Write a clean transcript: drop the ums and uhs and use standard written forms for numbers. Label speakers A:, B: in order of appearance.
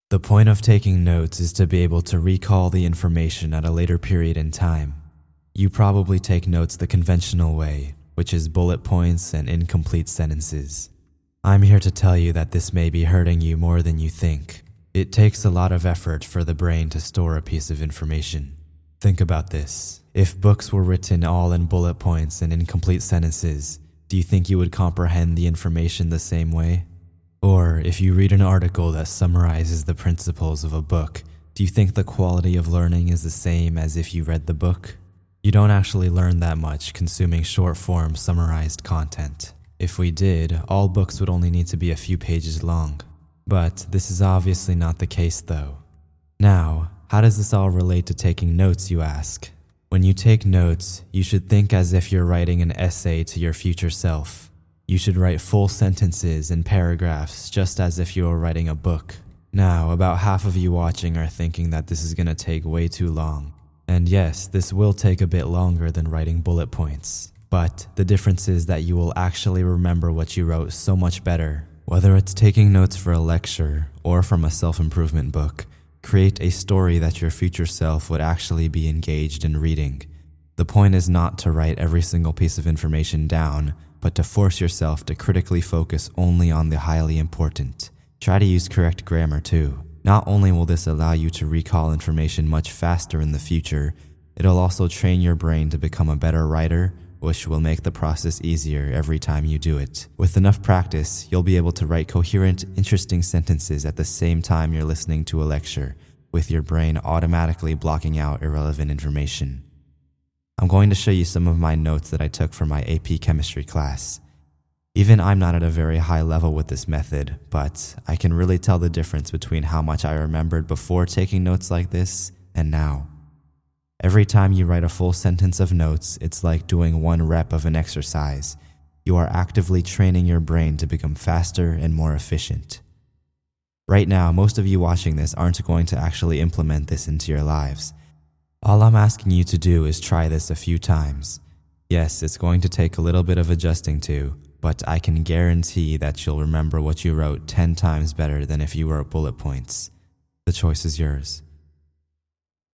A: The point of taking notes is to be able to recall the information at a later period in time. You probably take notes the conventional way, which is bullet points and incomplete sentences. I'm here to tell you that this may be hurting you more than you think. It takes a lot of effort for the brain to store a piece of information. Think about this. If books were written all in bullet points and incomplete sentences, do you think you would comprehend the information the same way? Or if you read an article that summarizes the principles of a book, do you think the quality of learning is the same as if you read the book? You don't actually learn that much consuming short-form summarized content. If we did, all books would only need to be a few pages long. But this is obviously not the case though. Now, how does this all relate to taking notes, you ask? When you take notes, you should think as if you're writing an essay to your future self. You should write full sentences and paragraphs just as if you were writing a book. Now, about half of you watching are thinking that this is going to take way too long. And yes, this will take a bit longer than writing bullet points. But the difference is that you will actually remember what you wrote so much better. Whether it's taking notes for a lecture or from a self-improvement book, create a story that your future self would actually be engaged in reading. The point is not to write every single piece of information down, but to force yourself to critically focus only on the highly important. Try to use correct grammar too. Not only will this allow you to recall information much faster in the future, it'll also train your brain to become a better writer, which will make the process easier every time you do it. With enough practice, you'll be able to write coherent, interesting sentences at the same time you're listening to a lecture, with your brain automatically blocking out irrelevant information. I'm going to show you some of my notes that I took for my AP chemistry class. Even I'm not at a very high level with this method, but I can really tell the difference between how much I remembered before taking notes like this and now. Every time you write a full sentence of notes, it's like doing one rep of an exercise. You are actively training your brain to become faster and more efficient. Right now, most of you watching this aren't going to actually implement this into your lives. All I'm asking you to do is try this a few times. Yes, it's going to take a little bit of adjusting to, but I can guarantee that you'll remember what you wrote 10 times better than if you wrote bullet points. The choice is yours.